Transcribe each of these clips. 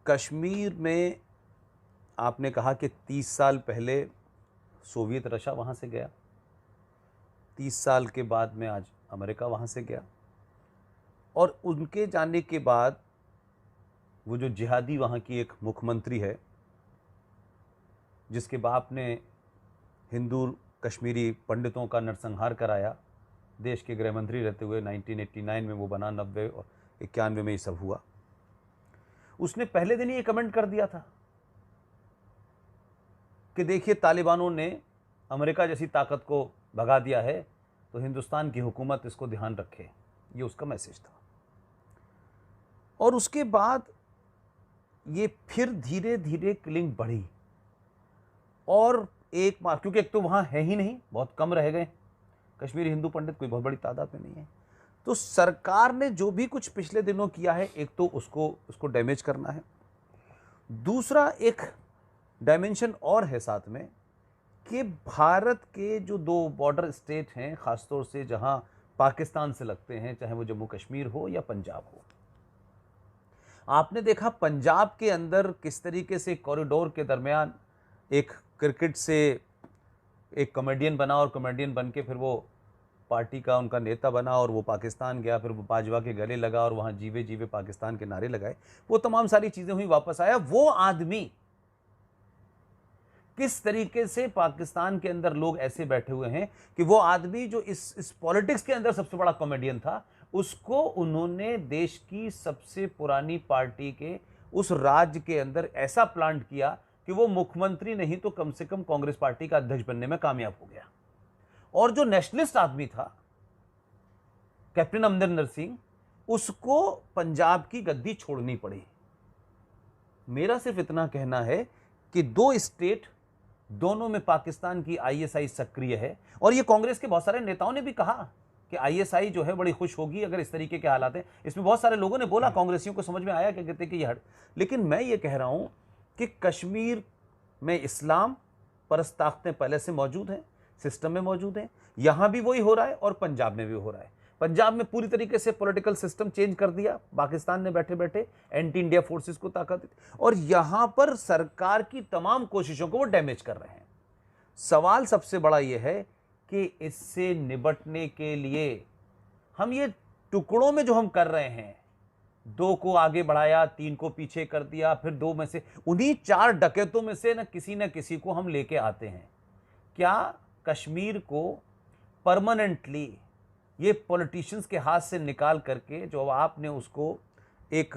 कश्मीर में आपने कहा कि 30 साल पहले सोवियत रशा वहाँ से गया, 30 साल के बाद में आज अमेरिका वहाँ से गया, और उनके जाने के बाद वो जो जिहादी वहाँ की एक मुख्यमंत्री है, जिसके बाप ने हिंदू कश्मीरी पंडितों का नरसंहार कराया, देश के गृह मंत्री रहते हुए 1989 में वो बना, 90 और 91 में ये सब हुआ। उसने पहले दिन ही ये कमेंट कर दिया था कि देखिए तालिबानों ने अमेरिका जैसी ताकत को भगा दिया है, तो हिंदुस्तान की हुकूमत इसको ध्यान रखे। ये उसका मैसेज था। और उसके बाद ये फिर धीरे धीरे किलिंग बढ़ी, और एक बार, क्योंकि एक तो वहाँ है ही नहीं, बहुत कम रह गए कश्मीरी हिंदू पंडित, कोई बहुत बड़ी तादाद में नहीं है, तो सरकार ने जो भी कुछ पिछले दिनों किया है, एक तो उसको डैमेज करना है, दूसरा एक डायमेंशन और है साथ में कि भारत के जो दो बॉर्डर स्टेट हैं, खासतौर से जहां पाकिस्तान से लगते हैं, चाहे वो जम्मू कश्मीर हो या पंजाब हो, आपने देखा पंजाब के अंदर किस तरीके से कॉरिडोर के दरमियान एक क्रिकेट से एक कॉमेडियन बना, और कॉमेडियन बन के फिर वो पार्टी का उनका नेता बना, और वो पाकिस्तान गया, फिर वो बाजवा के गले लगा और वहाँ जीवे जीवे पाकिस्तान के नारे लगाए। वो तमाम सारी चीज़ें हुई, वापस आया। वो आदमी किस तरीके से पाकिस्तान के अंदर लोग ऐसे बैठे हुए हैं कि वो आदमी जो इस पॉलिटिक्स के अंदर सबसे बड़ा कॉमेडियन था, उसको उन्होंने देश की सबसे पुरानी पार्टी के उस राज्य के अंदर ऐसा प्लांट किया कि वो मुख्यमंत्री नहीं तो कम से कम कांग्रेस पार्टी का अध्यक्ष बनने में कामयाब हो गया। और जो नेशनलिस्ट आदमी था कैप्टन अमरिंदर सिंह, उसको पंजाब की गद्दी छोड़नी पड़ी। मेरा सिर्फ इतना कहना है कि दो स्टेट, दोनों में पाकिस्तान की आईएसआई सक्रिय है, और ये कांग्रेस के बहुत सारे नेताओं ने भी कहा कि आईएसआई जो है बड़ी खुश होगी अगर इस तरीके के हालात हैं। इसमें बहुत सारे लोगों ने बोला, कांग्रेसियों को समझ में आया कि कहते कि ये हट। लेकिन मैं ये कह रहा हूं कि कश्मीर में इस्लाम परस्त ताकतें पहले से मौजूद हैं, सिस्टम में मौजूद हैं। यहां भी वही हो रहा है और पंजाब में भी हो रहा है। पंजाब में पूरी तरीके से पॉलिटिकल सिस्टम चेंज कर दिया पाकिस्तान ने, बैठे बैठे एंटी इंडिया फोर्सेस को ताकत दी, और यहां पर सरकार की तमाम कोशिशों को वो डैमेज कर रहे हैं। सवाल सबसे बड़ा यह है कि इससे निपटने के लिए हम ये टुकड़ों में जो हम कर रहे हैं, दो को आगे बढ़ाया, तीन को पीछे कर दिया, फिर दो में से उन्हीं चार डकैतों में से न किसी को हम लेके आते हैं। क्या कश्मीर को परमानेंटली ये पॉलिटिशियंस के हाथ से निकाल करके जो आपने उसको एक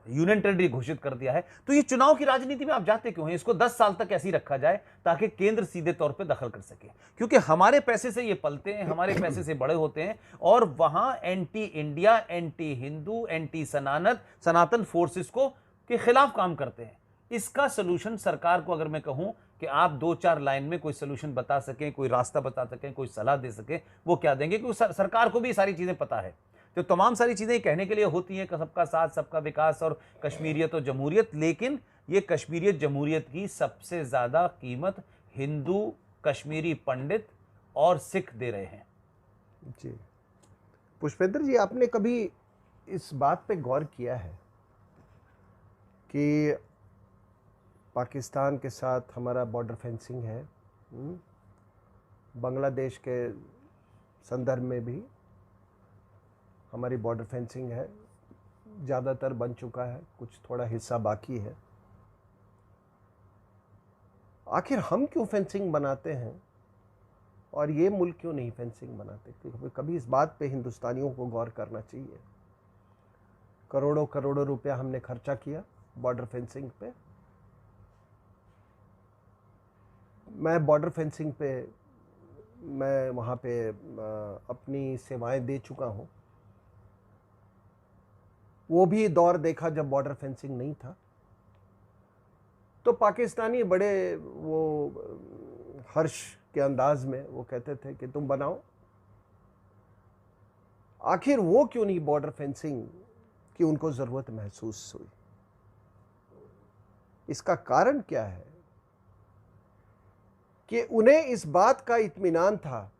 यूनियन टेरिटरी घोषित कर दिया है, तो ये चुनाव की राजनीति में आप जाते क्यों हैं? इसको 10 साल तक ऐसे ही रखा जाए ताकि केंद्र सीधे तौर पे दखल कर सके, क्योंकि हमारे पैसे से ये पलते हैं, हमारे पैसे से बड़े होते हैं, और वहां anti India, anti Hindu, anti Sanatan forces को के खिलाफ काम करते हैं। इसका सोल्यूशन सरकार को अगर मैं कहूं कि आप 2-4 लाइन में कोई सोल्यूशन बता सकें, कोई रास्ता बता सकें, कोई सलाह दे सकें, वो क्या देंगे? क्योंकि सरकार को भी सारी चीजें पता है। तो तमाम सारी चीजें कहने के लिए होती हैं कि सबका साथ, सबका विकास और कश्मीरियत और जमहूरियत, लेकिन ये कश्मीरियत जमहूरियत की सबसे ज्यादा कीमत हिंदू, कश्मीरी पंडित और सिख दे रहे हैं। जी पुष्पेंद्र जी, आपने कभी इस बात पे गौर किया है कि पाकिस्तान के साथ हमारा बॉर्डर फेंसिंग है, बांग्लादेश के संदर्भ में भी हमारी बॉर्डर फेंसिंग है, ज़्यादातर बन चुका है, कुछ थोड़ा हिस्सा बाकी है। आखिर हम क्यों फेंसिंग बनाते हैं और ये मुल्क क्यों नहीं फेंसिंग बनाते? कभी इस बात पे हिंदुस्तानियों को गौर करना चाहिए। करोड़ों करोड़ों रुपया हमने खर्चा किया बॉर्डर फेंसिंग पे। मैं बॉर्डर फेंसिंग पे मैं वहाँ पे अपनी सेवाएं दे चुका हूँ। वो भी दौर देखा जब बॉर्डर फेंसिंग नहीं था, तो पाकिस्तानी बड़े वो हर्ष के अंदाज में वो कहते थे कि तुम बनाओ। आखिर वो क्यों नहीं बॉर्डर फेंसिंग की उनको ज़रूरत महसूस हुई? इसका कारण क्या है कि उन्हें इस बात का इत्मीनान था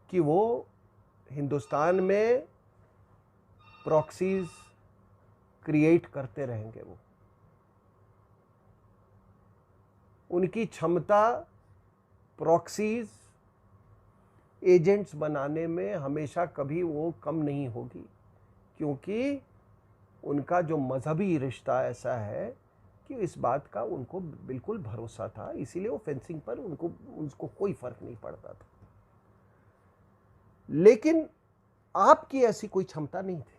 कि वो हिंदुस्तान में प्रॉक्सीज, क्रिएट करते रहेंगे। वो उनकी क्षमता प्रॉक्सीज एजेंट्स बनाने में हमेशा कभी वो कम नहीं होगी, क्योंकि उनका जो मजहबी रिश्ता ऐसा है कि इस बात का उनको बिल्कुल भरोसा था, इसीलिए वो फेंसिंग पर उनको कोई फर्क नहीं पड़ता था। लेकिन आपकी ऐसी कोई क्षमता नहीं थी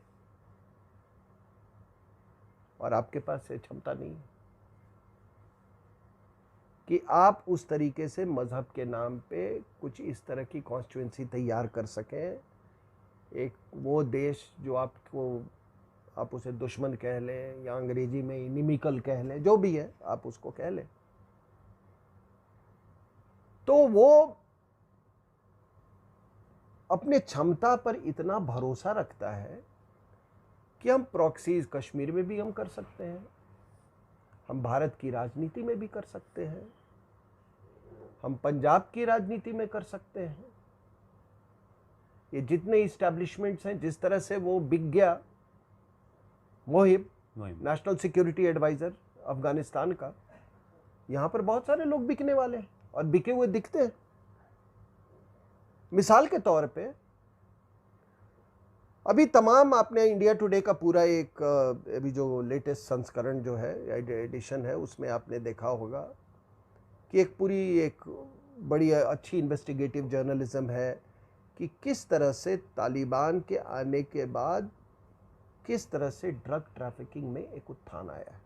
और आपके पास ये क्षमता नहीं है कि आप उस तरीके से मजहब के नाम पे कुछ इस तरह की कॉन्स्टिट्यूएंसी तैयार कर सकें। एक वो देश जो आप उसे दुश्मन कह लें या अंग्रेजी में इनिमिकल कह लें, जो भी है आप उसको कह लें, तो वो अपने क्षमता पर इतना भरोसा रखता है कि हम प्रॉक्सीज कश्मीर में भी हम कर सकते हैं, हम भारत की राजनीति में भी कर सकते हैं, हम पंजाब की राजनीति में कर सकते हैं। ये जितने इस्टेब्लिशमेंट्स हैं, जिस तरह से वो बिक गया Mohib, national security adviser Afghanistan का, यहां पर बहुत सारे लोग बिकने वाले हैं और बिके हुए दिखते हैं। मिसाल के तौर पे अभी तमाम आपने इंडिया टुडे का पूरा एक अभी जो लेटेस्ट संस्करण जो है एडिशन है, उसमें आपने देखा होगा कि एक बड़ी अच्छी इन्वेस्टिगेटिव जर्नलिज्म है कि किस तरह से तालिबान के आने के बाद किस तरह से ड्रग ट्रैफिकिंग में एक उत्थान आया है।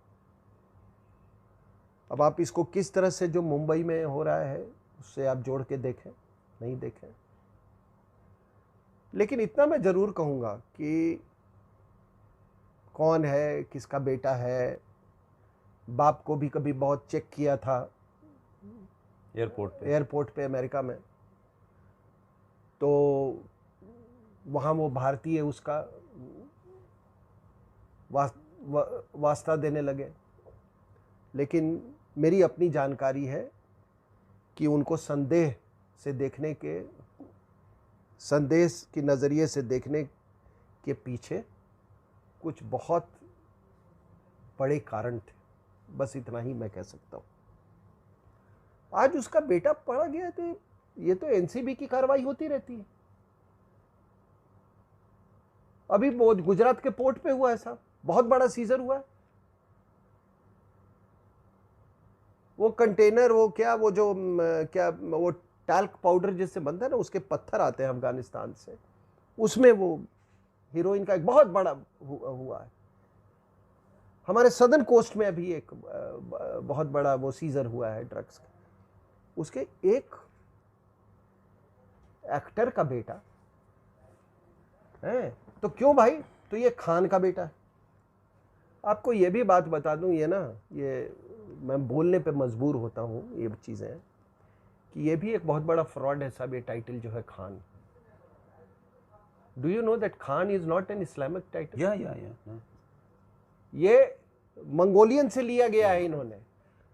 अब आप इसको किस तरह से जो मुंबई में हो रहा है उससे आप जोड़ के देखें, नहीं देखें, लेकिन इतना मैं जरूर कहूंगा कि कौन है, किसका बेटा है, बाप को भी कभी बहुत चेक किया था एयरपोर्ट पे अमेरिका में, तो वहाँ वो भारतीय उसका वास्ता देने लगे। लेकिन मेरी अपनी जानकारी है कि उनको संदेह की नज़रिए से देखने के पीछे कुछ बहुत बड़े कारण थे, बस इतना ही मैं कह सकता हूँ। आज उसका बेटा पड़ा गया, तो ये तो एनसीबी की कार्रवाई होती रहती है। अभी वो गुजरात के पोर्ट पे हुआ ऐसा बहुत बड़ा सीजर हुआ है। वो कंटेनर वो टैल्क पाउडर जिससे बनता है ना, उसके पत्थर आते हैं अफगानिस्तान से, उसमें वो हीरोइन का एक बहुत बड़ा हुआ है। हमारे सदर्न कोस्ट में अभी एक बहुत बड़ा वो सीजर हुआ है ड्रग्स का। उसके एक एक्टर का बेटा है, तो क्यों भाई, तो ये खान का बेटा है। आपको ये भी बात बता दूं, ये मैं बोलने पे मजबूर होता हूँ ये चीज़ें, कि ये भी एक बहुत बड़ा फ्रॉड है साहब, ये टाइटल जो है Khan. Do you know that Khan is not an Islamic title? या ये मंगोलियन से लिया गया है इन्होंने।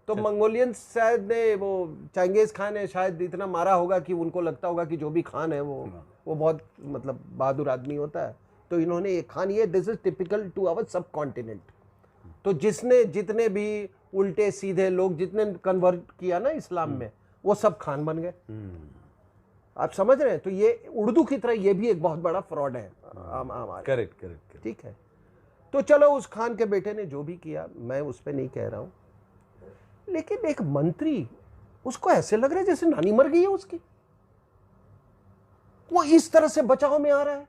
तो मंगोलियन शायद ने वो चंगेज खान ने शायद इतना मारा होगा कि उनको लगता होगा कि जो भी खान है वो बहुत मतलब बहादुर आदमी होता है, तो इन्होंने ये खान, ये this is typical to our subcontinent. तो जितने भी उल्टे सीधे लोग जितने कन्वर्ट किया ना इस्लाम में, वो सब खान बन गए। आप समझ रहे हैं? तो ये उर्दू की तरह ये भी एक बहुत बड़ा फ्रॉड है हमारे। करेक्ट। ठीक है, तो चलो उस खान के बेटे ने जो भी किया, मैं उस पर नहीं कह रहा हूं, लेकिन एक मंत्री, उसको ऐसे लग रहा है जैसे नानी मर गई है उसकी, वो इस तरह से बचाव में आ रहा है।